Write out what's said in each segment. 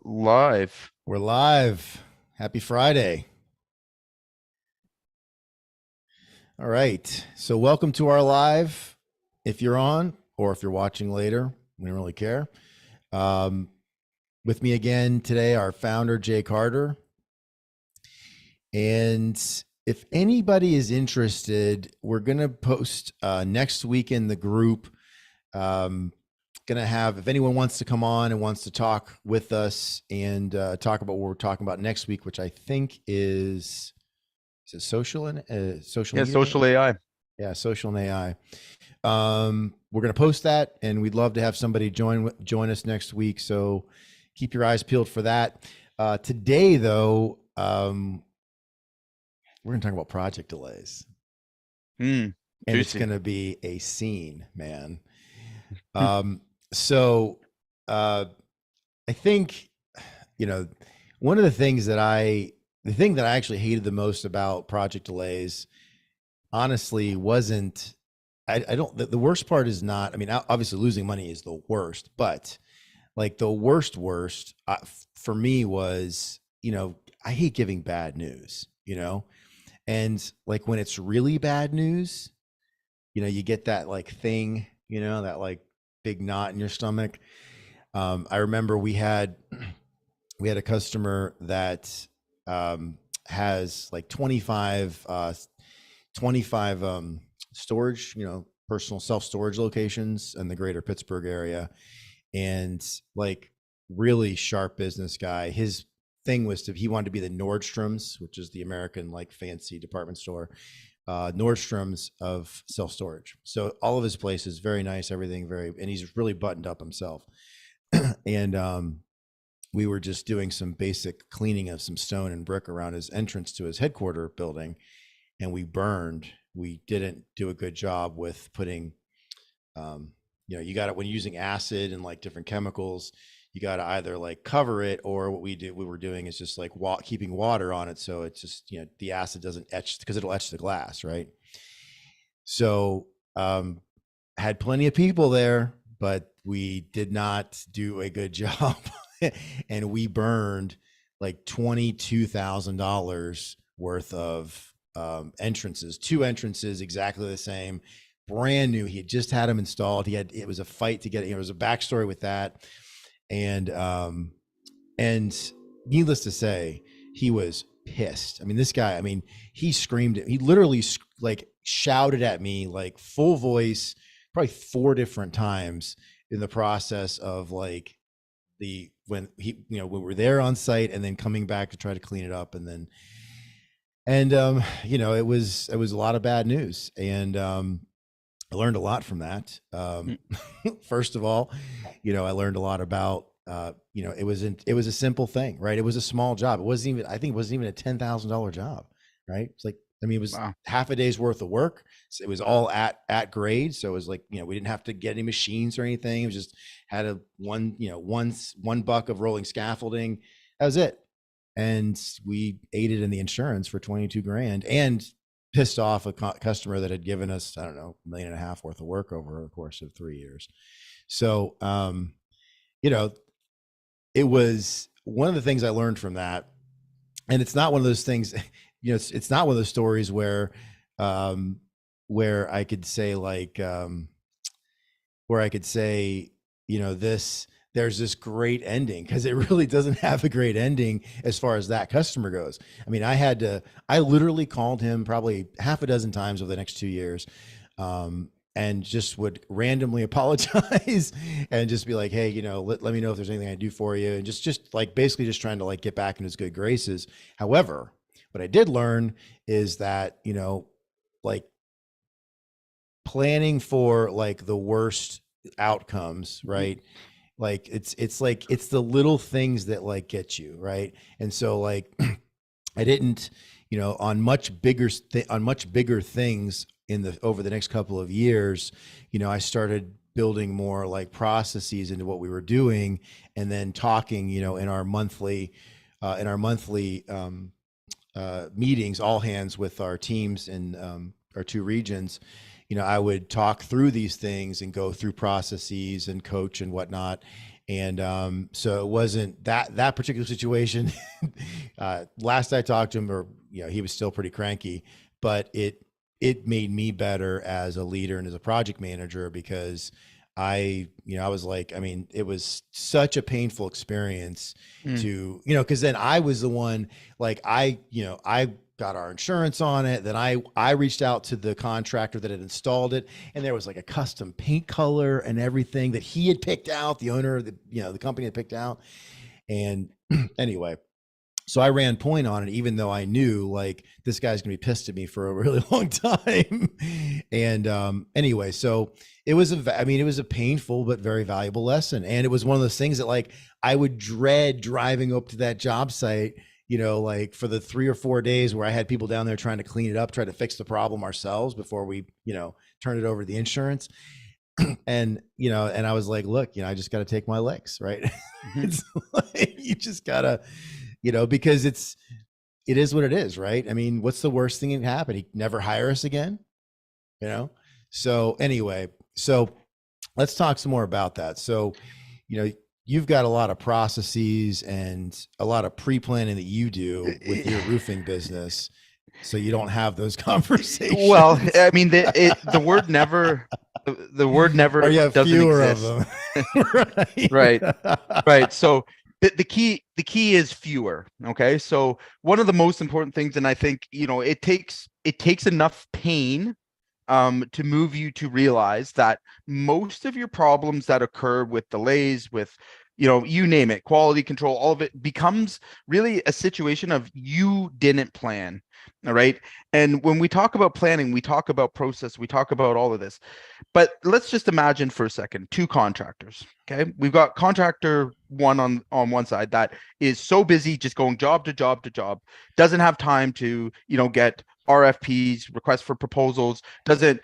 Live. We're live. Happy Friday. All right. So, welcome to our live. If you're on or if you're watching later, we don't really care. Um, with me again today, our founder, Jay Carter. And if anybody is interested, we're going to post next week in the group. Going to have, if anyone wants to come on and wants to talk with us and talk about what we're talking about next week, which I think is it social and social Yeah, media? social AI. Yeah, social and AI. We're going to post that, and we'd love to have somebody join us next week. So keep your eyes peeled for that. Today, though, we're going to talk about project delays, and it's going to be a scene, man. So I think, one of the thing that I actually hated the most about project delays, honestly, wasn't, the worst part is not, I mean, obviously losing money is the worst, but like the worst for me was, I hate giving bad news, and like when it's really bad news, you get that like thing, that like big knot in your stomach. I remember we had a customer that has like 25 storage, personal self-storage locations in the greater Pittsburgh area, and like really sharp business guy. His thing was he wanted to be the Nordstrom's, which is the American like fancy department store, Nordstrom's of self-storage. So all of his places, very nice, everything and he's really buttoned up himself. And we were just doing some basic cleaning of some stone and brick around his entrance to his headquarter building, and we didn't do a good job with putting, you got it when you're using acid and like different chemicals, you got to either like cover it, or what we were doing is just like keeping water on it. So it's just, the acid doesn't etch, because it'll etch the glass. Right. So, had plenty of people there, but we did not do a good job. And we burned like $22,000 worth of entrances, 2 entrances, exactly the same, brand new. He had just had them installed. It was a fight to get it. There was a backstory with that. And needless to say, he was pissed. I mean, this guy, he screamed, he literally like shouted at me, like full voice, probably 4 different times in the process of like when we were there on site and then coming back to try to clean it up. And it was a lot of bad news. And I learned a lot from that. First of all, I learned a lot about, it was a simple thing, right? It was a small job. I think it wasn't even a $10,000 job, right? It's like, it was half a day's worth of work. So it was all at grade. So it was like, we didn't have to get any machines or anything. It was just had one buck of rolling scaffolding. That was it. And we aided in the insurance for 22 grand and pissed off a customer that had given us, I don't know, $1.5 million worth of work over the course of 3 years. So, it was one of the things I learned from that. And it's not one of those things, it's not one of those stories where I could say like, there's this great ending, because it really doesn't have a great ending as far as that customer goes. I literally called him probably half a dozen times over the next 2 years, and just would randomly apologize and just be like, hey, let me know if there's anything I can do for you. And just like basically just trying to like get back in his good graces. However, what I did learn is that, like planning for like the worst outcomes, right? Like it's the little things that like get you, right? And so like I didn't, on much bigger things over the next couple of years, I started building more like processes into what we were doing, and then talking, in our monthly meetings, all hands with our teams in our 2 regions. I would talk through these things and go through processes and coach and whatnot. And so it wasn't that particular situation. Last I talked to him, or he was still pretty cranky, but it made me better as a leader and as a project manager, because I was like, I mean, it was such a painful experience to, because then I was the one, like, I got our insurance on it. Then I reached out to the contractor that had installed it, and there was like a custom paint color and everything that he had picked out, the owner of the company had picked out. And anyway, so I ran point on it, even though I knew, like, this guy's gonna be pissed at me for a really long time. And anyway, so it was it was a painful but very valuable lesson. And it was one of those things that, like, I would dread driving up to that job site, like, for the 3 or 4 days where I had people down there trying to clean it up, try to fix the problem ourselves before we, turn it over to the insurance. And and I was like, look, I just got to take my licks, right? It's like, you just gotta, because it is what it is, right? I mean, what's the worst thing that can happen? He never hire us again, So anyway, so let's talk some more about that. So, you've got a lot of processes and a lot of pre-planning that you do with your roofing business, so you don't have those conversations. Well, I mean, the word never, the word never or you have doesn't fewer exist. of them. Right. Right. So the key is fewer. Okay. So one of the most important things, and I think, it takes enough pain to move you to realize that most of your problems that occur with delays, with, you name it, quality control, all of it becomes really a situation of you didn't plan. All right. And when we talk about planning, we talk about process, we talk about all of this. But let's just imagine for a second, two contractors. Okay. We've got contractor one on one side that is so busy just going job to job to job, doesn't have time to, get RFPs, requests for proposals, doesn't,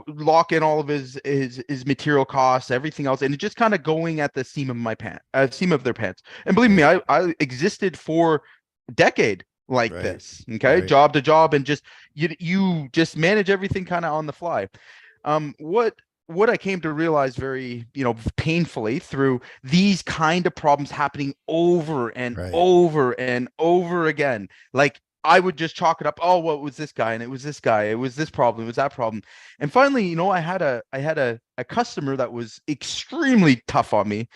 lock in all of his material costs, everything else, and it's just kind of going at the seam of their pants. And believe me, I existed for a decade like Right. this. Okay, Right. job to job, and just you just manage everything kind of on the fly. What I came to realize very, painfully through these kind of problems happening over and Right. over and over again, like, I would just chalk it up. Oh, well, it was this guy, and it was this guy, it was this problem, it was that problem. And finally, I had a customer that was extremely tough on me.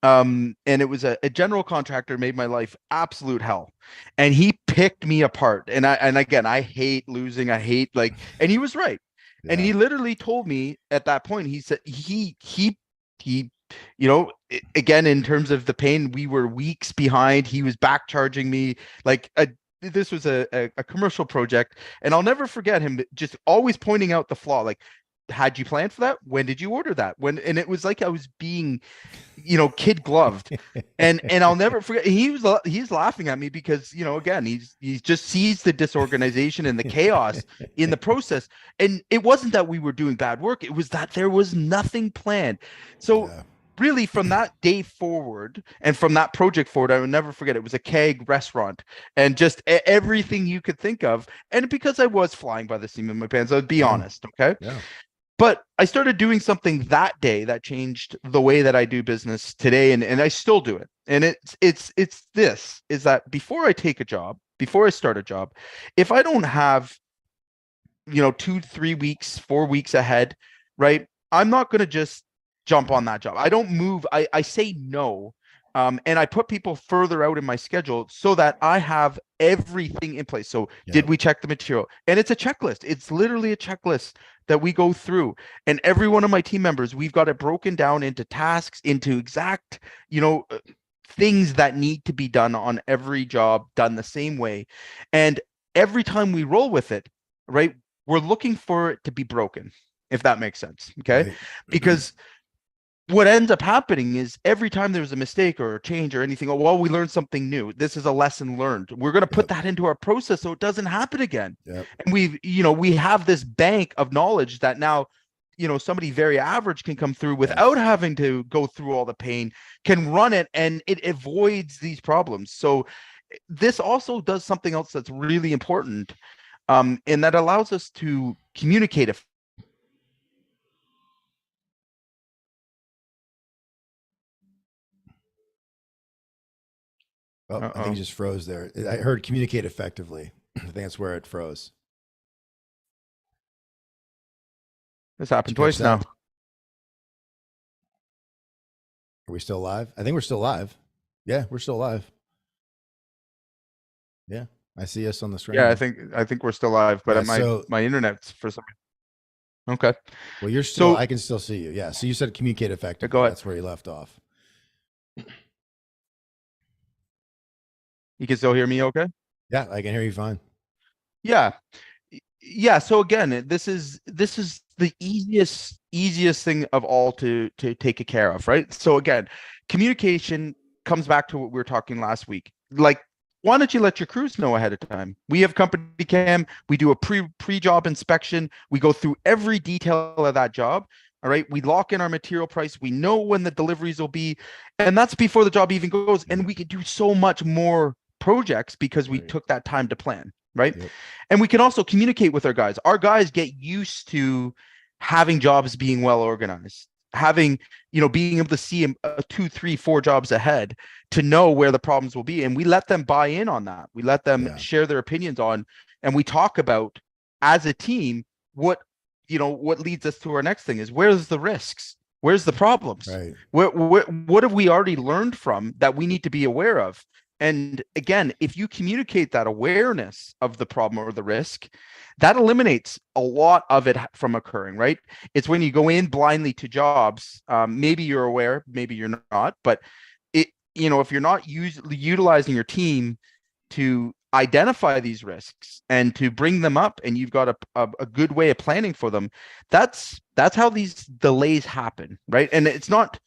And it was a general contractor, made my life absolute hell. And he picked me apart. And again, I hate losing. I hate, like, and he was right. And Yeah. he literally told me at that point, he said he again, in terms of the pain, we were weeks behind. He was back charging me like this was a commercial project, and I'll never forget him just always pointing out the flaw. Like, had you planned for that? When did you order that? When? And it was like I was being, kid gloved. And I'll never forget, he's laughing at me because, again, he just sees the disorganization and the chaos in the process. And it wasn't that we were doing bad work, it was that there was nothing planned. So Yeah. really, from that day forward, and from that project forward, I will never forget, it was a keg restaurant, and just everything you could think of. And because I was flying by the seam of my pants, I'll be Yeah. honest. Okay. Yeah. But I started doing something that day that changed the way that I do business today, and I still do it. And it's this, is that before I take a job, before I start a job, if I don't have, 2, 3 weeks, 4 weeks ahead, right? I'm not going to just jump on that job. I don't move. I say no. And I put people further out in my schedule so that I have everything in place. So Yeah. did we check the material? And it's a checklist. It's literally a checklist that we go through. And every one of my team members, we've got it broken down into tasks, into exact, things that need to be done on every job, done the same way. And every time we roll with it, right, we're looking for it to be broken, if that makes sense. Okay. Right. Because what ends up happening is every time there's a mistake or a change or anything, oh, well, we learned something new. This is a lesson learned. We're going to put Yep. that into our process so it doesn't happen again. Yep. And we have this bank of knowledge that now, somebody very average can come through Yeah. without having to go through all the pain, can run it, and it avoids these problems. So this also does something else that's really important, and that allows us to communicate. Oh, I think Uh-oh. he just froze there. I heard communicate effectively. I think that's where it froze. This Did you happened catch twice that? now. Are we still live? I think we're still live. Yeah, we're still live. Yeah, I see us on the screen Yeah, now. I think we're still live, but Yeah, my so my internet's for some. Okay. well, you're still. So I can still see you. Yeah. So you said communicate go effectively. ahead. That's where you left off. You can still hear me okay? Yeah, I can hear you fine. Yeah. Yeah, so again, this is the easiest thing of all to take care of, right? So again, communication comes back to what we were talking last week. Like, why don't you let your crews know ahead of time? We have company cam, we do a pre-job inspection, we go through every detail of that job. All right, we lock in our material price, we know when the deliveries will be, and that's before the job even goes. And we could do so much more projects because we Right. took that time to plan, right? Yep. And we can also communicate with our guys. Our guys get used to having jobs being well organized, having, being able to see a 2, 3, 4 jobs ahead to know where the problems will be. And we let them buy in on that. We let them Yeah. share their opinions on, and we talk about as a team what leads us to our next thing is where's the risks? Where's the problems? Right. What have we already learned from that we need to be aware of? And again, if you communicate that awareness of the problem or the risk, that eliminates a lot of it from occurring, right? It's when you go in blindly to jobs, maybe you're aware, maybe you're not, but if you're not utilizing your team to identify these risks and to bring them up, and you've got a good way of planning for them, that's how these delays happen, right? And it's not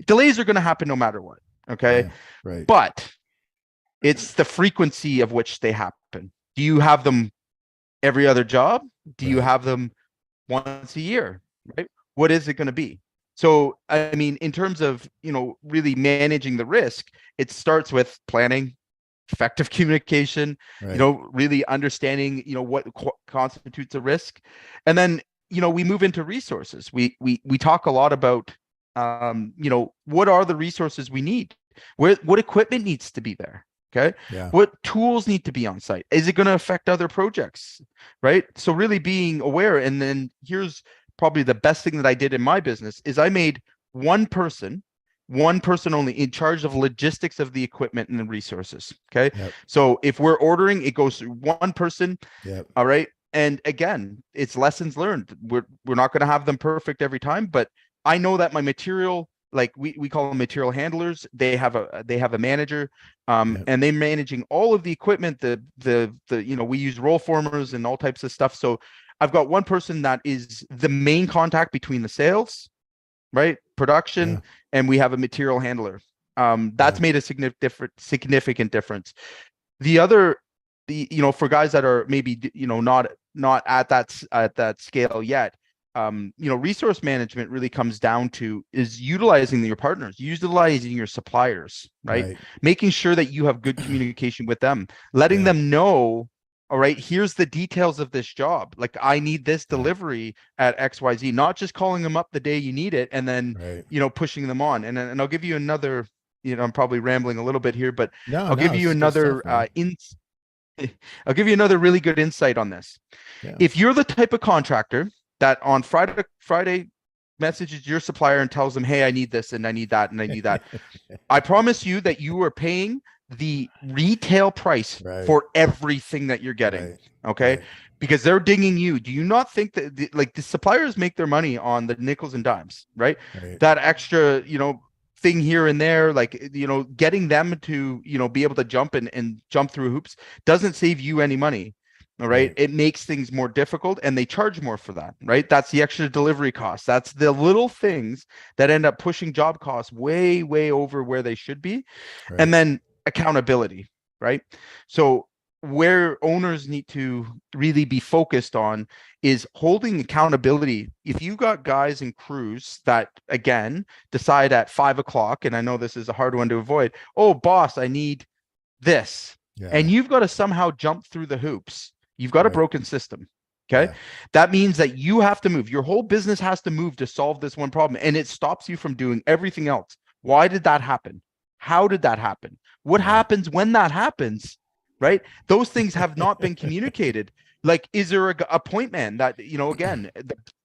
delays are going to happen no matter what, okay? Yeah. Right. But it's the frequency of which they happen. Do you have them every other job? Do you Right. have them once a year? Right? What is it going to be? So, I mean, in terms of, really managing the risk, it starts with planning, effective communication, Right. really understanding, what constitutes a risk. And then, we move into resources. We talk a lot about, what are the resources we need? What equipment needs to be there? Okay. Yeah. What tools need to be on site? Is it going to affect other projects? Right. So really being aware. And then here's probably the best thing that I did in my business is I made one person only in charge of logistics of the equipment and the resources. Okay. Yep. So if we're ordering, it goes through one person. Yep. All right. And again, it's lessons learned. We're not going to have them perfect every time, but I know that my material, like we call them material handlers, they have a manager, Yep. and they're managing all of the equipment, the we use roll formers and all types of stuff. So I've got one person that is the main contact between the sales, right, production, Yeah. and we have a material handler. That's Yeah. made a significant difference. The other, for guys that are maybe not at that scale yet, resource management really comes down to is utilizing your partners, utilizing your suppliers, right? Right. Making sure that you have good communication with them, letting Yeah. them know, all right, here's the details of this job. Like, I need this Yeah. delivery at XYZ, not just calling them up the day you need it and then, Right. pushing them on. And I'll give you another, I'm probably rambling a little bit here, but No, I'll give no, you it's good stuff, another man. I'll give you another really good insight on this. Yeah. If you're the type of contractor that on Friday messages your supplier and tells them, hey, I need this and I need that and I need that, I promise you that you are paying the retail price Right. for everything that you're getting. Right. Okay. Right. Because they're dinging you. Do you not think that the suppliers make their money on the nickels and dimes, right? Right. That extra, thing here and there, like, getting them to, be able to jump and jump through hoops doesn't save you any money. All right. Right. It makes things more difficult and they charge more for that, right? That's the extra delivery costs. That's the little things that end up pushing job costs way, way over where they should be. Right. And then accountability, right? So where owners need to really be focused on is holding accountability. If you got guys and crews that, again, decide at 5 o'clock, and I know this is a hard one to avoid, oh, boss, I need this. Yeah. And you've got to somehow jump through the hoops. You've got a Right. broken system. Okay. Yeah. That means that you have to move. Your whole business has to move to solve this one problem. And it stops you from doing everything else. Why did that happen? How did that happen? What Right. happens when that happens? Right? Those things have not been communicated. Like, is there a point man that, again,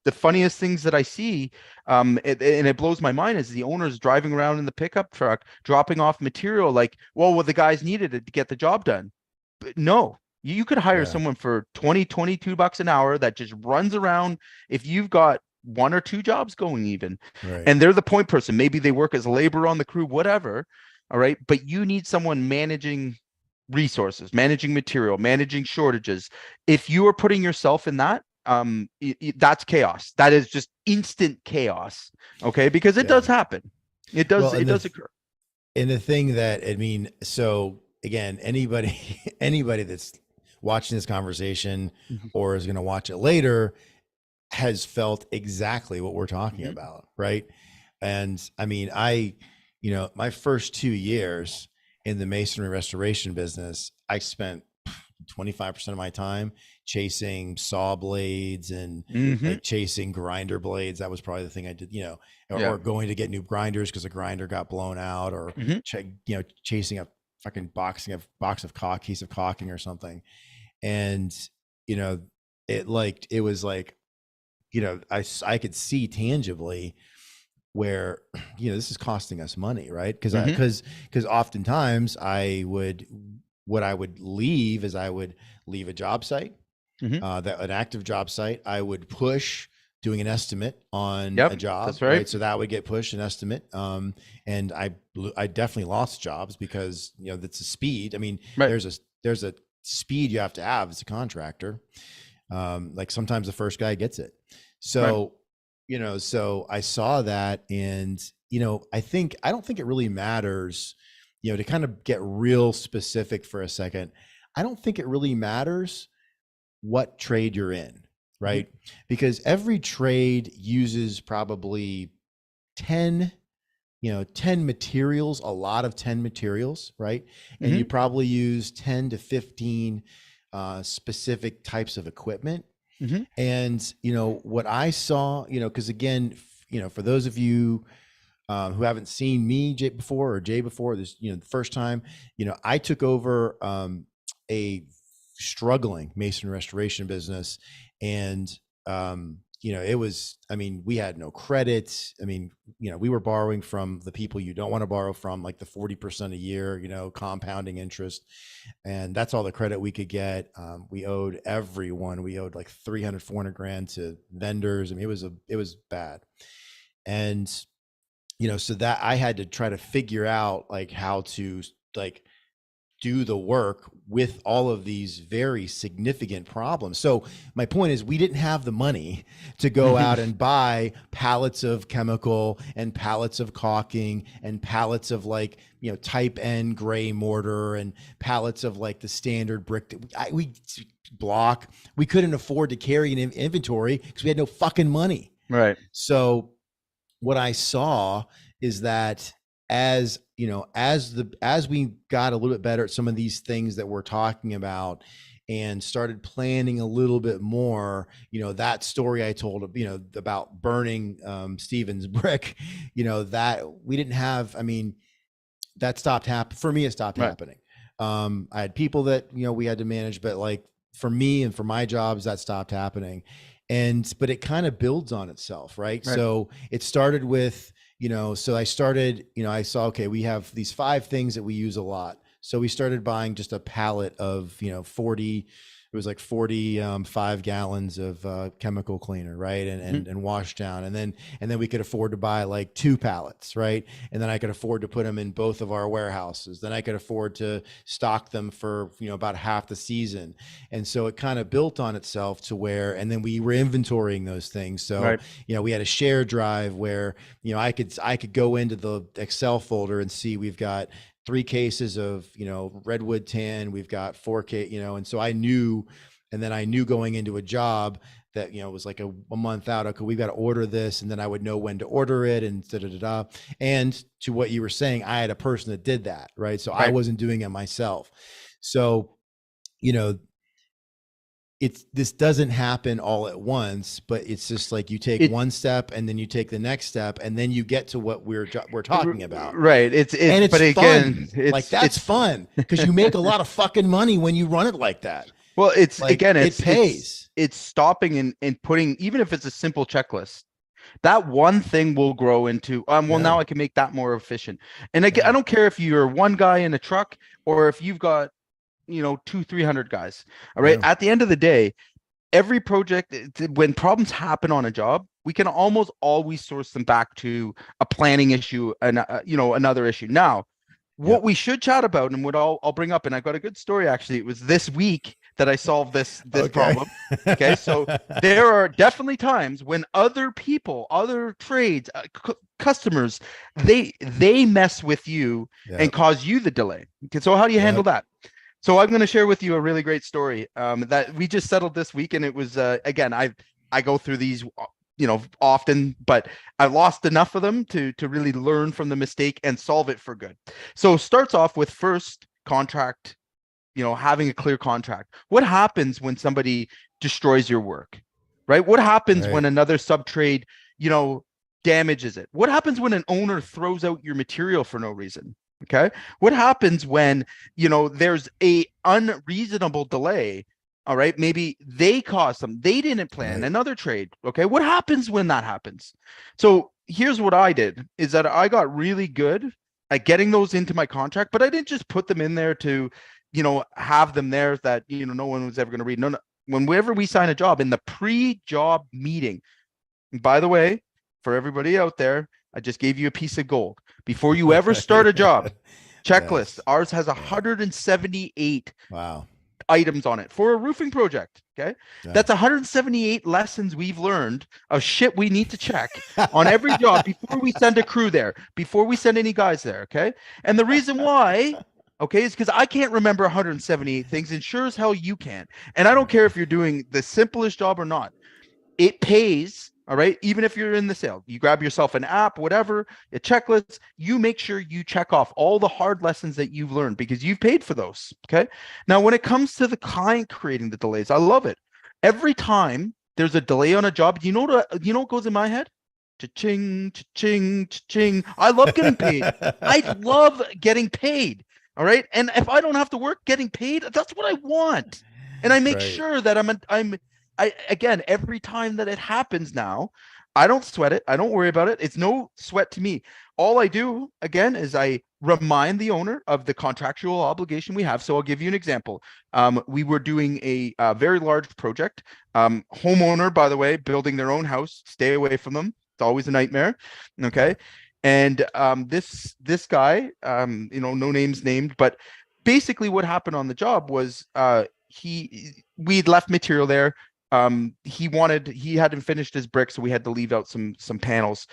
the funniest things that I see, and it blows my mind, is the owners driving around in the pickup truck, dropping off material like, well, the guys needed it to get the job done. But no, you could hire Yeah. someone for 20, 22 bucks an hour that just runs around. If you've got one or two jobs going even, Right. and they're the point person, maybe they work as labor on the crew, whatever. All right. But you need someone managing resources, managing material, managing shortages. If you are putting yourself in that, that's chaos. That is just instant chaos. Okay. Because it Yeah. does happen. Well, It does occur. and the thing that, I mean, so again, anybody anybody that's watching this conversation Mhm. or is going to watch it later has felt exactly what we're talking Mhm. about, right? And I mean, my first 2 years in the masonry restoration business, I spent 25% of my time chasing saw blades and Mhm. like chasing grinder blades. That was probably the thing I did, Yeah. or going to get new grinders because a grinder got blown out, or Mhm. chasing a fucking box of case of caulking or something. And you know, it was like, I could see tangibly where, this is costing us money, right? Mhm. Because oftentimes what I would leave is I would leave a job site, Mhm. that an active job site. I would push doing an estimate on Yep. a job, That's right. right? So that would get pushed an estimate. And I definitely lost jobs because, that's a speed. I mean, Right. there's a speed you have to have as a contractor. Like sometimes the first guy gets it. Right. So, so I saw that, and, I don't think it really matters, to kind of get real specific for a second. I don't think it really matters what trade you're in, Mhm. right? Because every trade uses probably 10, 10 materials, a lot of 10 materials, right? And you Mhm. probably use 10 to 15 specific types of equipment. Mhm. And, what I saw, because again, for those of you who haven't seen me Jay before this, the first time, I took over a struggling mason restoration business. And it was, I mean, we had no credit. I mean, we were borrowing from the people you don't want to borrow from, like the 40% a year, compounding interest. And that's all the credit we could get. We owed everyone. We owed like 300, 400 grand to vendors. I mean, it was bad. And so that I had to try to figure out like how to like do the work with all of these very significant problems. So my point is, we didn't have the money to go Mhm. out and buy pallets of chemical and pallets of caulking and pallets of like, type N gray mortar and pallets of like the standard brick. We block. We couldn't afford to carry an inventory because we had no fucking money. Right. So what I saw is that, as we got a little bit better at some of these things that we're talking about and started planning a little bit more, that story I told, about burning Steven's brick, that we didn't have, I mean, that stopped happening for me. It stopped Right. happening. I had people that, we had to manage, but like for me and for my jobs, that stopped happening. But it kind of builds on itself, right? Right. So it started with, so I started, I saw, okay, we have these 5 things that we use a lot. So we started buying just a pallet of, 40, it was like 45 gallons of chemical cleaner, right? And, Mhm. and wash down. And then we could afford to buy like 2 pallets, right? And then I could afford to put them in both of our warehouses. Then I could afford to stock them for, about half the season. And so it kind of built on itself to where, and then we were inventorying those things. So, Right. we had a share drive where, I could go into the Excel folder and see we've got 3 cases of, redwood tan, we've got 4 and so I knew, and then I knew going into a job that, was like a month out, okay, we've got to order this. And then I would know when to order it and da, da, da, da. And to what you were saying, I had a person that did that, right? So I Right. wasn't doing it myself. So, you know, this doesn't happen all at once, but it's just like you take one step and then you take the next step and then you get to what we're talking about. Right. And But again, fun. Like that's fun because you make a lot of fucking money when you run it like that. Well, it's like, again, it pays. It's stopping and putting, even if it's a simple checklist, that one thing will grow into, well, now I can make that more efficient. And again, I don't care if you're one guy in a truck or if you've got, 200-300 guys. All right. At the end of the day, every project, when problems happen on a job, we can almost always source them back to a planning issue and another issue. Now, what we should chat about and what I'll bring up, and I've got a good story actually. It was this week that I solved this problem. Okay, so there are definitely times when other people, other trades, customers, they mess with you and cause you the delay. Okay, so how do you handle that? So I'm going to share with you a really great story that we just settled this week, and it was again, I go through these often, but I lost enough of them to really learn from the mistake and solve it for good. So starts off with first contract, having a clear contract. What happens when somebody destroys your work, right? What happens when another subtrade, damages it? What happens when an owner throws out your material for no reason? Okay. What happens when, there's a unreasonable delay? All right. Maybe they caused them. They didn't plan another trade. Okay. What happens when that happens? So here's what I did is that I got really good at getting those into my contract, but I didn't just put them in there to, have them there that, no one was ever going to read. No. Whenever we sign a job in the pre-job meeting, by the way, for everybody out there, I just gave you a piece of gold. Before you ever start a job, checklist. Ours has 178 items on it for a roofing project. Okay. That's 178 lessons we've learned of shit we need to check on every job before we send a crew there, before we send any guys there. Okay. And the reason why, is because I can't remember 178 things, and sure as hell you can. And I don't care if you're doing the simplest job or not. It pays. All right. Even if you're in the sale, you grab yourself an app, whatever, a checklist, you make sure you check off all the hard lessons that you've learned because you've paid for those. Okay. Now, when it comes to the client creating the delays, I love it. Every time there's a delay on a job, you know what goes in my head? Cha-ching, cha-ching, cha-ching. I love getting paid. I love getting paid. All right. And if I don't have to work getting paid, that's what I want. And I make sure that again, every time that it happens now, I don't sweat it. I don't worry about it. It's no sweat to me. All I do, again, is I remind the owner of the contractual obligation we have. So I'll give you an example. We were doing a very large project. Homeowner, by the way, building their own house. Stay away from them. It's always a nightmare. Okay. And this guy, no names named, but basically what happened on the job was we'd left material there. He hadn't finished his brick, so we had to leave out some panels.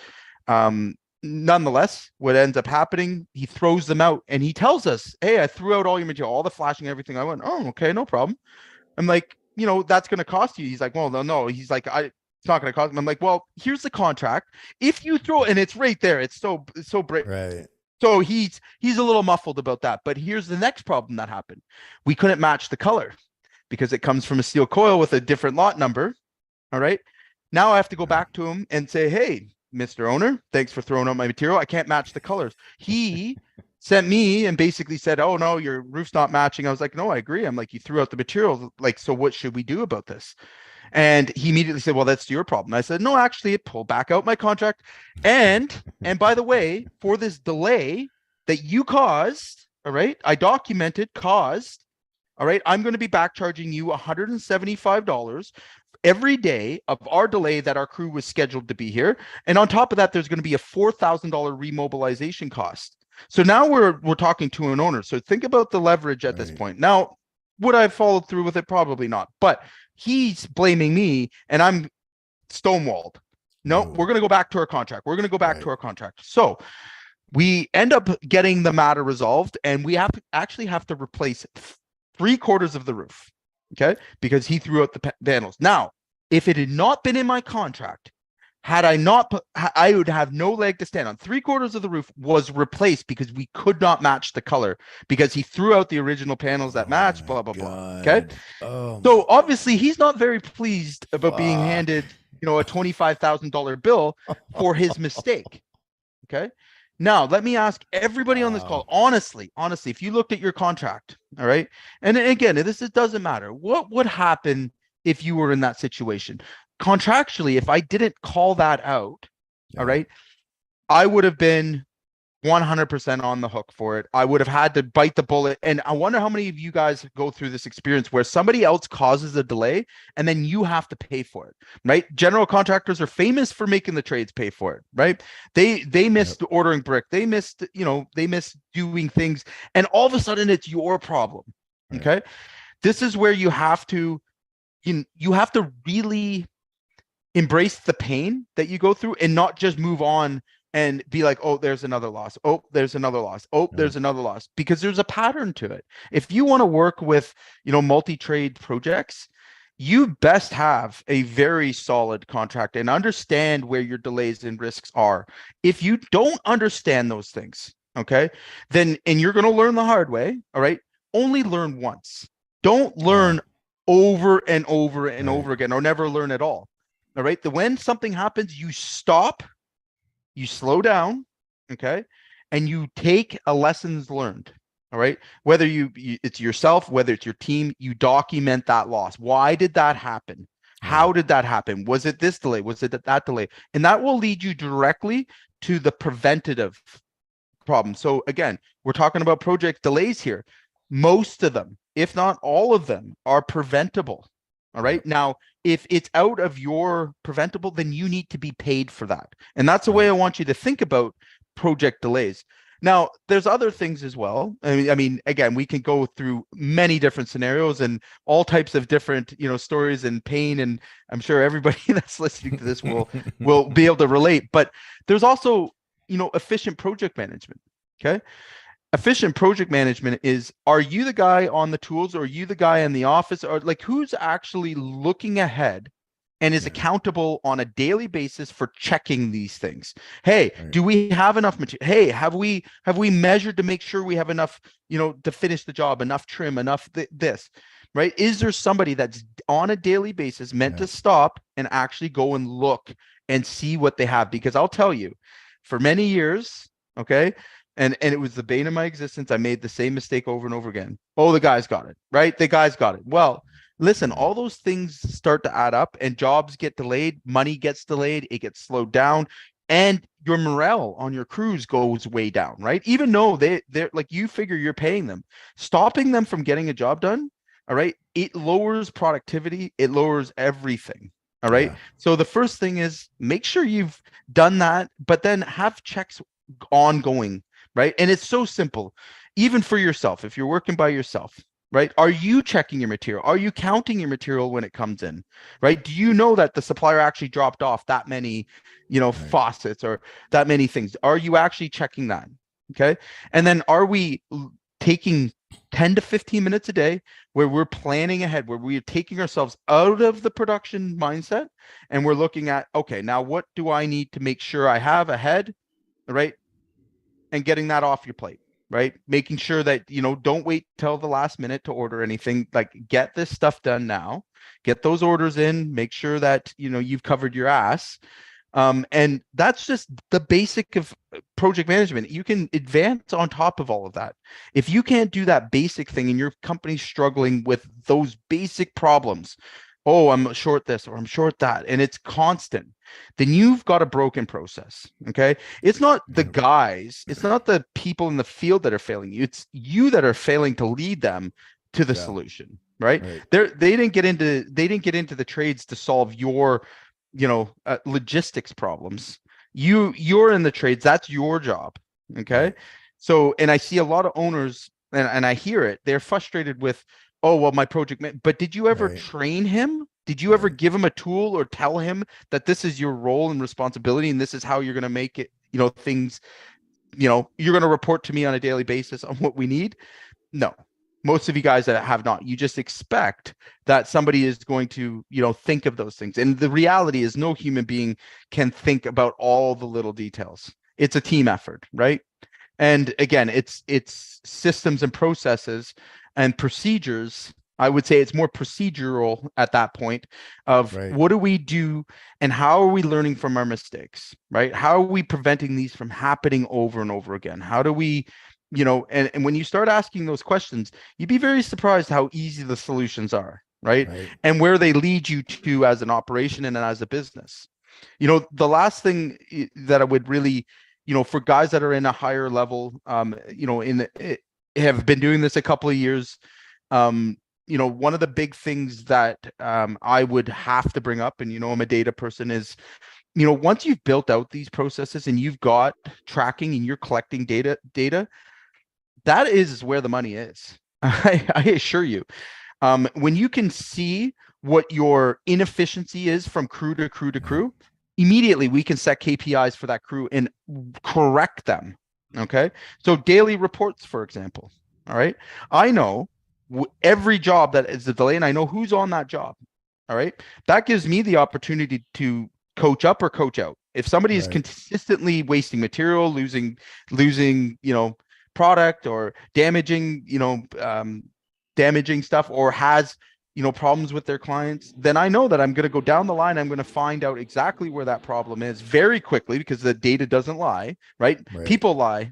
Nonetheless, what ends up happening, he throws them out and he tells us, "Hey, I threw out all your material, all the flashing, everything." I went, "Oh, okay, no problem." I'm like, that's going to cost you. He's like, "Well, no." He's like, it's not going to cost me. I'm like, "Well, here's the contract. If you throw," and it's right there. It's so bright. Right. So he's a little muffled about that. But here's the next problem that happened. We couldn't match the color, because it comes from a steel coil with a different lot number. All right. Now I have to go back to him and say, "Hey, Mr. Owner, thanks for throwing out my material. I can't match the colors." He sent me and basically said, "Oh no, your roof's not matching." I was like, "No, I agree." I'm like, "You threw out the material. Like, so what should we do about this?" And he immediately said, "Well, that's your problem." I said, "No, actually, it pulled back out my contract. And by the way, for this delay that you caused, all right, I documented caused, all right, I'm going to be back charging you $175 every day of our delay that our crew was scheduled to be here. And on top of that, there's going to be a $4,000 remobilization cost." So now we're talking to an owner. So think about the leverage at this point. Now, would I have followed through with it? Probably not. But he's blaming me and I'm stonewalled. No, we're going to go back to our contract. We're going to go back to our contract. So we end up getting the matter resolved, and we actually have to replace 3/4 of the roof. Okay. Because he threw out the panels. Now, if it had not been in my contract Had I not put, I would have no leg to stand on. 3/4 of the roof was replaced because we could not match the color because he threw out the original panels that Oh match, my blah, blah, blah. Okay. God. Oh my So obviously he's not very pleased about being fuck. handed, a $25,000 bill for his mistake. Okay. Now, let me ask everybody on this call, Wow. honestly, if you looked at your contract, all right, and again, this it doesn't matter. What would happen if you were in that situation? Contractually, if I didn't call that out, all Yeah. right, I would have been 100% on the hook for it. I would have had to bite the bullet. And I wonder how many of you guys go through this experience where somebody else causes a delay and then you have to pay for it, right? General contractors are famous for making the trades pay for it, right? They missed Yep. ordering brick. They missed, they missed doing things. And all of a sudden it's your problem. Right. Okay. This is where you have to really embrace the pain that you go through and not just move on and be like, oh, there's another loss. Oh, there's another loss. Oh, Yeah. there's another loss, because there's a pattern to it. If you want to work with, multi-trade projects, you best have a very solid contract and understand where your delays and risks are. If you don't understand those things, okay, then, and you're going to learn the hard way, all right, only learn once. Don't learn over and over and Right. over again, or never learn at all. All right. When something happens, you stop, you slow down, okay, and you take a lessons learned. All right. Whether it's yourself, whether it's your team, you document that loss. Why did that happen? How Right. did that happen? Was it this delay? Was it that delay? And that will lead you directly to the preventative problem. So again, we're talking about project delays here. Most of them, if not all of them, are preventable. All right. Yep. Now, if it's out of your preventable, then you need to be paid for that. And that's the way I Right. want you to think about project delays. Now, there's other things as well. I mean, again, we can go through many different scenarios and all types of different, stories and pain. And I'm sure everybody that's listening to this will be able to relate. But there's also, efficient project management. Okay. Efficient project management is, are you the guy on the tools, or are you the guy in the office, or like who's actually looking ahead and is Yeah. accountable on a daily basis for checking these things? Hey, Right. do we have enough material? Hey, have we measured to make sure we have enough, to finish the job, enough trim, enough this, right? Is there somebody that's on a daily basis meant Yeah. to stop and actually go and look and see what they have? Because I'll tell you, for many years, okay, and it was the bane of my existence. I made the same mistake over and over again. Oh, the guy's got it, right? The guy's got it. Well, listen, all those things start to add up, and jobs get delayed, money gets delayed, it gets slowed down, and your morale on your crews goes way down, right? Even though they're like, you figure you're paying them, stopping them from getting a job done, all right, it lowers productivity, it lowers everything. All right. Yeah. So the first thing is make sure you've done that, but then have checks ongoing, right? And it's so simple, even for yourself, if you're working by yourself, right? Are you checking your material? Are you counting your material when it comes in, right? Do you know that the supplier actually dropped off that many, Right. faucets or that many things? Are you actually checking that? Okay. And then are we taking 10 to 15 minutes a day where we're planning ahead, where we're taking ourselves out of the production mindset and we're looking at, okay, now what do I need to make sure I have ahead, right? And getting that off your plate, right? Making sure that, don't wait till the last minute to order anything. Like, get this stuff done now, get those orders in, make sure that, you've covered your ass. And that's just the basic of project management. You can advance on top of all of that. If you can't do that basic thing and your company's struggling with those basic problems, oh, I'm short this or I'm short that, and it's constant, then you've got a broken process. Okay. It's not the guys, it's not the people in the field that are failing you. It's you that are failing to lead them to the solution, right? Right. They didn't get into the trades to solve your, logistics problems. You're in the trades. That's your job. Okay. Right. So, and I see a lot of owners, and I hear it, they're frustrated with, oh, well, my project man, but did you ever Right. train him? Did you ever give him a tool or tell him that this is your role and responsibility and this is how you're going to make it, things, you're going to report to me on a daily basis on what we need? No. Most of you guys that have not, you just expect that somebody is going to, think of those things. And the reality is no human being can think about all the little details. It's a team effort, right? And again, it's systems and processes and procedures. I would say it's more procedural at that point of Right. what do we do and how are we learning from our mistakes, right? How are we preventing these from happening over and over again? How do we, and when you start asking those questions, you'd be very surprised how easy the solutions are, right? Right. And where they lead you to as an operation and as a business. The last thing that I would really, for guys that are in a higher level, have been doing this a couple of years, one of the big things that I would have to bring up, and I'm a data person, is once you've built out these processes and you've got tracking and you're collecting data, that is where the money is. I assure you. When you can see what your inefficiency is from crew to crew to crew, immediately we can set KPIs for that crew and correct them. Okay. So daily reports, for example. All right. I know every job that is a delay and I know who's on that job. All right. That gives me the opportunity to coach up or coach out. If somebody is consistently wasting material, losing, product or damaging, damaging stuff, or has problems with their clients, then I know that I'm going to go down the line. I'm going to find out exactly where that problem is very quickly because the data doesn't lie, right? People lie,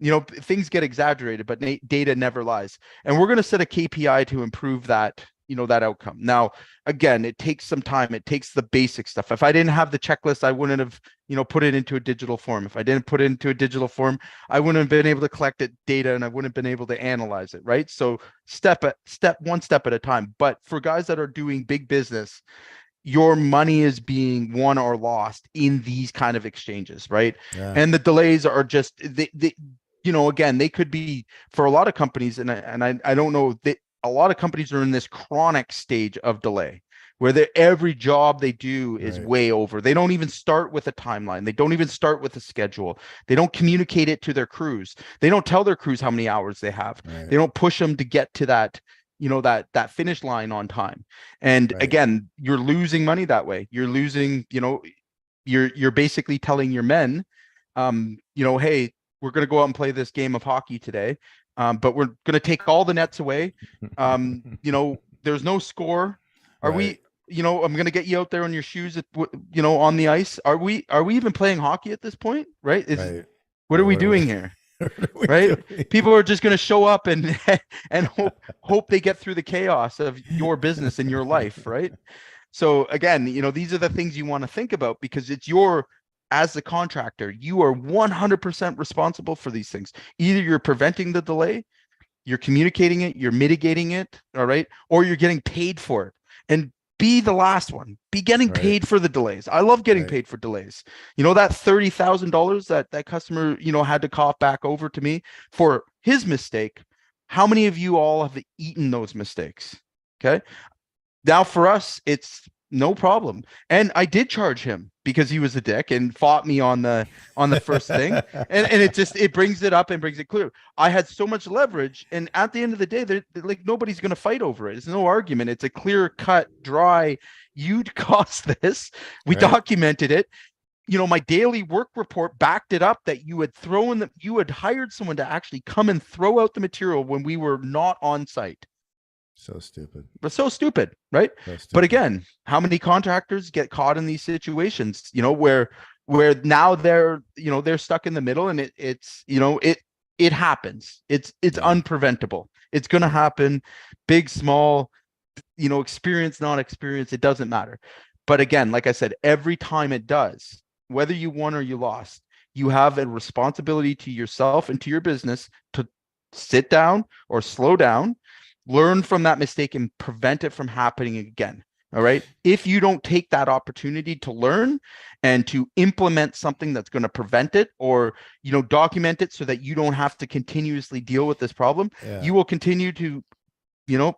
things get exaggerated, but data never lies. And we're going to set a KPI to improve that, that outcome. Now, again, it takes some time. It takes the basic stuff. If I didn't have the checklist, I wouldn't have, put it into a digital form. If I didn't put it into a digital form, I wouldn't have been able to collect it data and I wouldn't have been able to analyze it, right? So one step at a time. But for guys that are doing big business, your money is being won or lost in these kind of exchanges, right? Yeah. And the delays are just again, they could be for a lot of companies, and I don't know that a lot of companies are in this chronic stage of delay where every job they do is way over. They don't even start with a timeline. They don't even start with a schedule. They don't communicate it to their crews. They don't tell their crews how many hours they have. They don't push them to get to that, that finish line on time. And again, you're losing money that way. You're losing, you're basically telling your men, hey, we're going to go out and play this game of hockey today. But we're going to take all the nets away. There's no score. Are we, I'm going to get you out there on your shoes, on the ice. Are we even playing hockey at this point? Right. What are we doing here? Right. People are just going to show up and hope they get through the chaos of your business and your life. Right. So again, these are the things you want to think about because it's as the contractor, you are 100% responsible for these things. Either you're preventing the delay, you're communicating it, you're mitigating it, all right, or you're getting paid for it. And be the last one. Be getting paid for the delays. I love getting paid for delays. That $30,000 that customer, had to cough back over to me for his mistake. How many of you all have eaten those mistakes? Okay. Now for us, it's no problem. And I did charge him because he was a dick and fought me on the first thing. And it brings it up and brings it clear. I had so much leverage. And at the end of the day, they're like, nobody's going to fight over it. It's no argument. It's a clear cut, dry, you'd cost this. We documented it. My daily work report backed it up that you had hired someone to actually come and throw out the material when we were not on site. So stupid. But so stupid, right? But again, how many contractors get caught in these situations, where now they're stuck in the middle and it happens. It's unpreventable. It's going to happen, big, small, experience, not experience, it doesn't matter. But again, like I said, every time it does, whether you won or you lost, you have a responsibility to yourself and to your business to sit down or slow down, learn from that mistake and prevent it from happening again. All right. If you don't take that opportunity to learn and to implement something that's going to prevent it or, document it so that you don't have to continuously deal with this problem, you will continue to,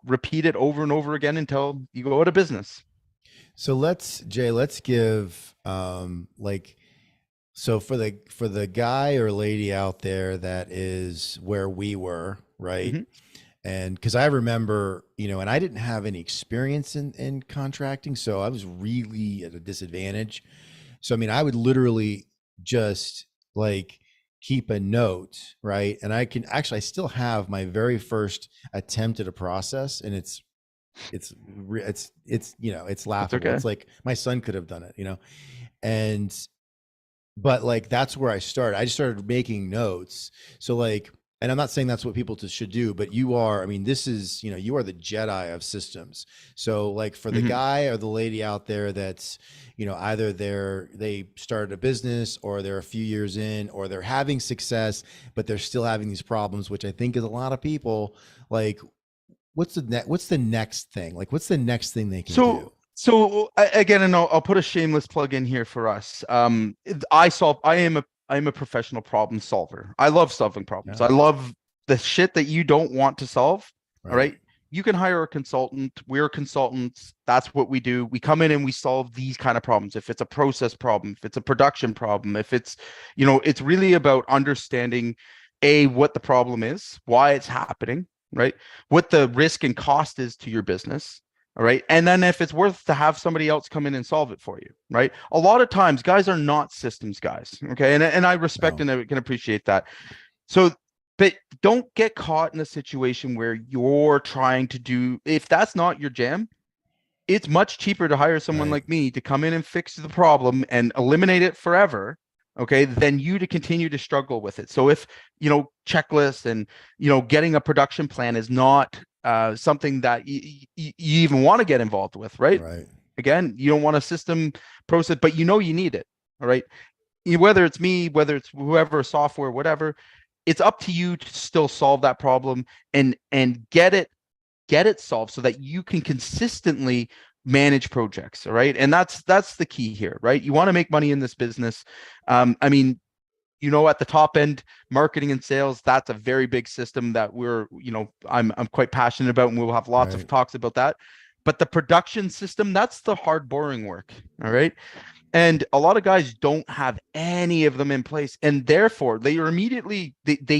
repeat it over and over again until you go out of business. So let's give, so for the guy or lady out there that is where we were, right? And because I remember, and I didn't have any experience in contracting, so I was really at a disadvantage. So I mean, I would literally just like keep a note, right? And I still have my very first attempt at a process, and it's That's laughable. okay. It's like my son could have done it, and but like that's where I started. I just started making notes. So like, and I'm not saying that's what people should do, but I mean, this is, you are the Jedi of systems. So like for the Mhm. guy or the lady out there that's, either they started a business or they're a few years in or they're having success, but they're still having these problems, which I think is a lot of people. Like, what's the next thing? Like, what's the next thing they can do? Again, and I'll put a shameless plug in here for us. I am a professional problem solver. I love solving problems. Yeah. I love the shit that you don't want to solve. All Right. right. You can hire a consultant. We're consultants. That's what we do. We come in and we solve these kind of problems. If it's a process problem, if it's a production problem, if it's, it's really about understanding what the problem is, why it's happening, right? What the risk and cost is to your business. All right. And then if it's worth to have somebody else come in and solve it for you, right? A lot of times guys are not systems guys. Okay. And I respect No. and I can appreciate that. So, but don't get caught in a situation where you're trying to do, if that's not your jam, it's much cheaper to hire someone Right. like me to come in and fix the problem and eliminate it forever, okay, than you to continue to struggle with it. So if, checklists and, getting a production plan is not something that you even want to get involved with, right? Right. Again, you don't want a system process, but you need it. All right. Whether it's me, whether it's whoever, software, whatever, it's up to you to still solve that problem and get it solved so that you can consistently manage projects. All right. And that's the key here, right? You want to make money in this business. I mean, at the top end, marketing and sales, that's a very big system that I'm quite passionate about, and we'll have lots of Right. talks about that. But the production system, that's the hard, boring work. All right. And a lot of guys don't have any of them in place. And therefore, they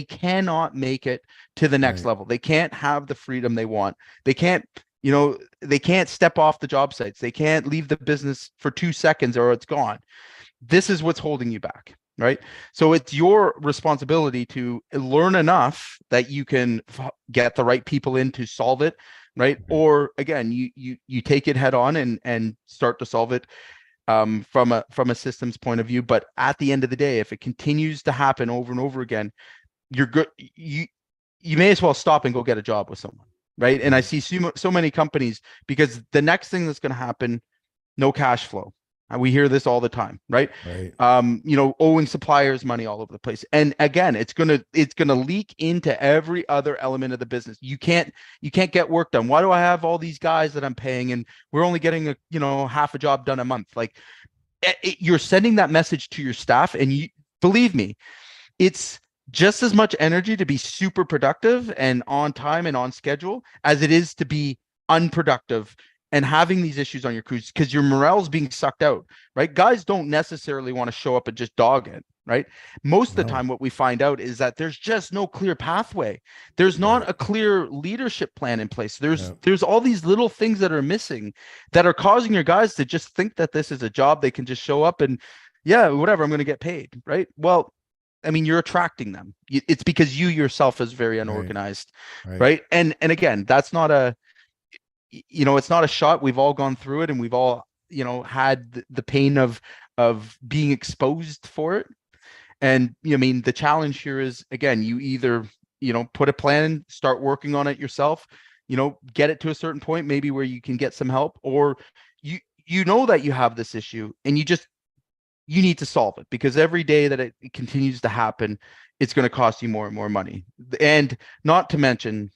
cannot make it to the next Right. level. They can't have the freedom they want. They can't, they can't step off the job sites. They can't leave the business for 2 seconds or it's gone. This is what's holding you back, right? So it's your responsibility to learn enough that you can get the right people in to solve it, right? Right. Or again, you take it head on and start to solve it from a systems point of view. But at the end of the day, if it continues to happen over and over again, you're good. You may as well stop and go get a job with someone, right? And I Right. see so many companies, because the next thing that's going to happen, no cash flow. We hear this all the time, right? Right. Owing suppliers money all over the place. And again, it's gonna leak into every other element of the business. You can't get work done. Why do I have all these guys that I'm paying and we're only getting half a job done a month? Like you're sending that message to your staff, and believe me, it's just as much energy to be super productive and on time and on schedule as it is to be unproductive and having these issues on your crews, because your morale is being sucked out, right? Guys don't necessarily want to show up and just dog it, right? Most of the No. time, what we find out is that there's just no clear pathway. There's Right. not a clear leadership plan in place. There's Yeah. there's all these little things that are missing that are causing your guys to just think that this is a job they can just show up and, yeah, whatever, I'm going to get paid, right? Well, I mean, you're attracting them. It's because you yourself is very Right. unorganized, Right. right? And again, that's not it's not a shot. We've all gone through it, and we've all, had the pain of being exposed for it. And I mean, the challenge here is, again, you either, put a plan, start working on it yourself, get it to a certain point, maybe where you can get some help, or you know that you have this issue and you need to solve it, because every day that it continues to happen, it's going to cost you more and more money. And not to mention,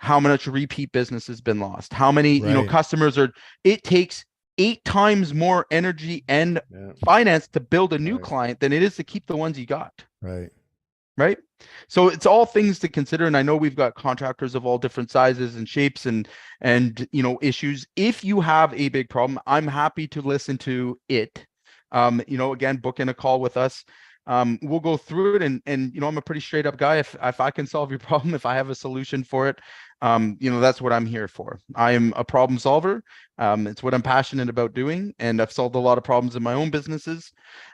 how much repeat business has been lost, how many, Right. customers are, it takes 8 times more energy and Yeah. finance to build a new Right. client than it is to keep the ones you got. Right. Right. So it's all things to consider. And I know we've got contractors of all different sizes and shapes and issues. If you have a big problem, I'm happy to listen to it. Again, book in a call with us. We'll go through it, and you know, I'm a pretty straight up guy. If I can solve your problem, if I have a solution for it, you know, that's what I'm here for. I am a problem solver. It's what I'm passionate about doing, and I've solved a lot of problems in my own businesses.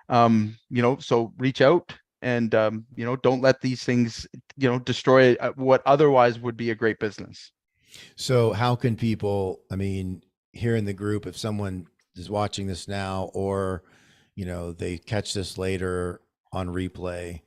You know, so reach out, and you know, don't let these things, you know, destroy what otherwise would be a great business. So how can people, I mean, here in the group, if someone is watching this now, or, you know, they catch this later on replay,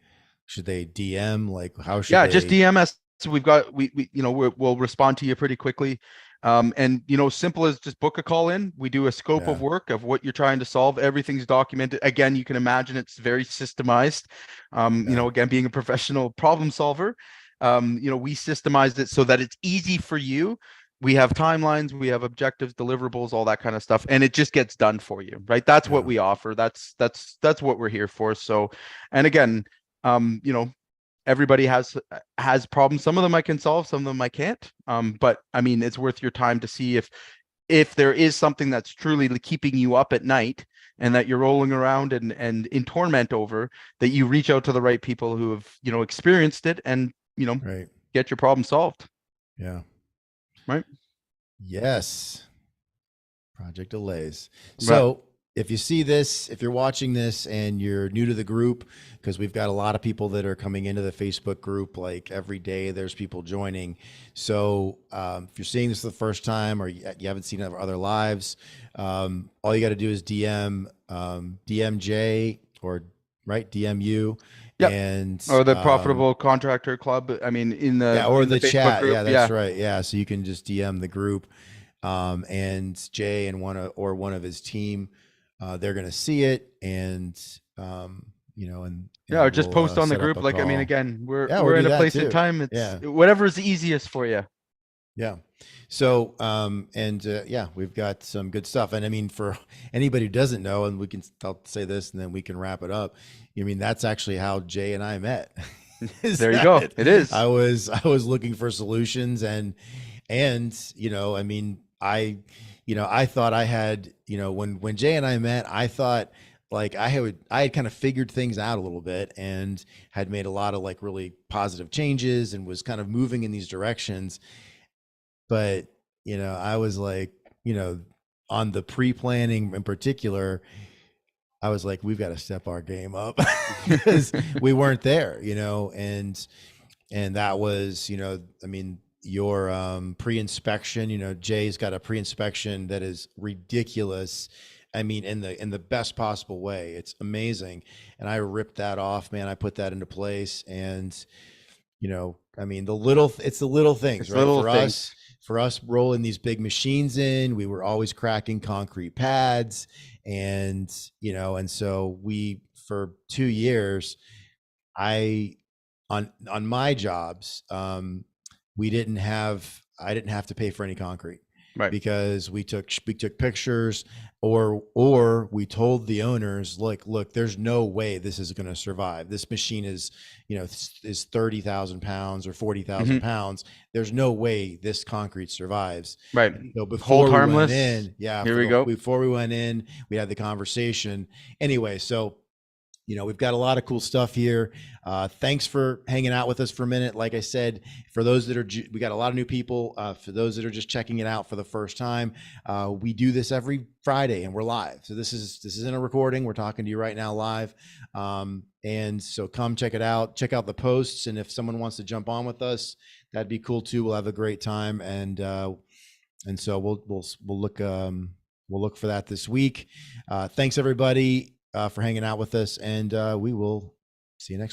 should they DM? Like, how should Yeah, just they? DM us. We've got we you know we'll respond to you pretty quickly. And you know, simple as just book a call in. We do a scope of Yeah. work of what you're trying to solve. Everything's documented. Again, you can imagine it's very systemized. You Yeah. know, again, being a professional problem solver, you know, we systemized it so that it's easy for you. We have timelines, we have objectives, deliverables, all that kind of stuff, and it just gets done for you, right? That's what Yeah. we offer. That's what we're here for. So, and again, you know, everybody has problems. Some of them I can solve, some of them I can't. But I mean, it's worth your time to see if there is something that's truly keeping you up at night and that you're rolling around and in torment over, that you reach out to the right people who have, you know, experienced it, and you know, Right. get your problem solved. Yeah. Right. Yes. Project delays. Right. So if you see this, if you're watching this and you're new to the group, because we've got a lot of people that are coming into the Facebook group, like every day there's people joining. So if you're seeing this for the first time, or you haven't seen other lives, all you got to do is DMJ, or right, DMU, Yep. and Or the profitable contractor club. I mean, yeah, or in the the Facebook chat. group. Yeah, that's Yeah. right. Yeah, so you can just DM the group, and Jay and one of his team, they're going to see it, and you know, Yeah. Or and just we'll post on the set up group. a Like, I mean, call. again, Yeah, we'll we're do in a that place in too. time. It's Yeah, whatever's easiest for you. yeah. So, yeah, we've got some good stuff. And I mean, for anybody who doesn't know, and I'll say this, and then we can wrap it up. I mean, that's actually how Jay and I met. Is There you go. that It is. I was looking for solutions, and you know, I mean, I thought I had, you know, when Jay and I met, I thought like I had kind of figured things out a little bit, and had made a lot of like really positive changes, and was kind of moving in these directions. But, you know, I was like, you know, on the pre-planning in particular, I was like, we've got to step our game up, because we weren't there, you know, and that was, you know, I mean, your pre-inspection, you know, Jay's got a pre-inspection that is ridiculous. I mean, in the best possible way. It's amazing. And I ripped that off, man. I put that into place, and you know, I mean, it's the little things, It's right? little things. For us rolling these big machines in, we were always cracking concrete pads, and, you know, and so for 2 years, I, on my jobs, I didn't have to pay for any concrete, Right. because we took pictures, or we told the owners, look, there's no way this is going to survive. This machine is, you know, is 30,000 pounds or 40,000 Hmm. pounds. There's no way this concrete survives. Right. So Hold before we went harmless. in, yeah, Here we go. before we went in, we had the conversation. Anyway, so, you know, we've got a lot of cool stuff here. Thanks for hanging out with us for a minute. Like I said, for those that are, we got a lot of new people. For those that are just checking it out for the first time, we do this every Friday, and we're live. So this isn't a recording. We're talking to you right now live. And so come check it out. Check out the posts, and if someone wants to jump on with us, that'd be cool too. We'll have a great time, and so we'll look for that this week. Thanks everybody for hanging out with us, and we will see you next week.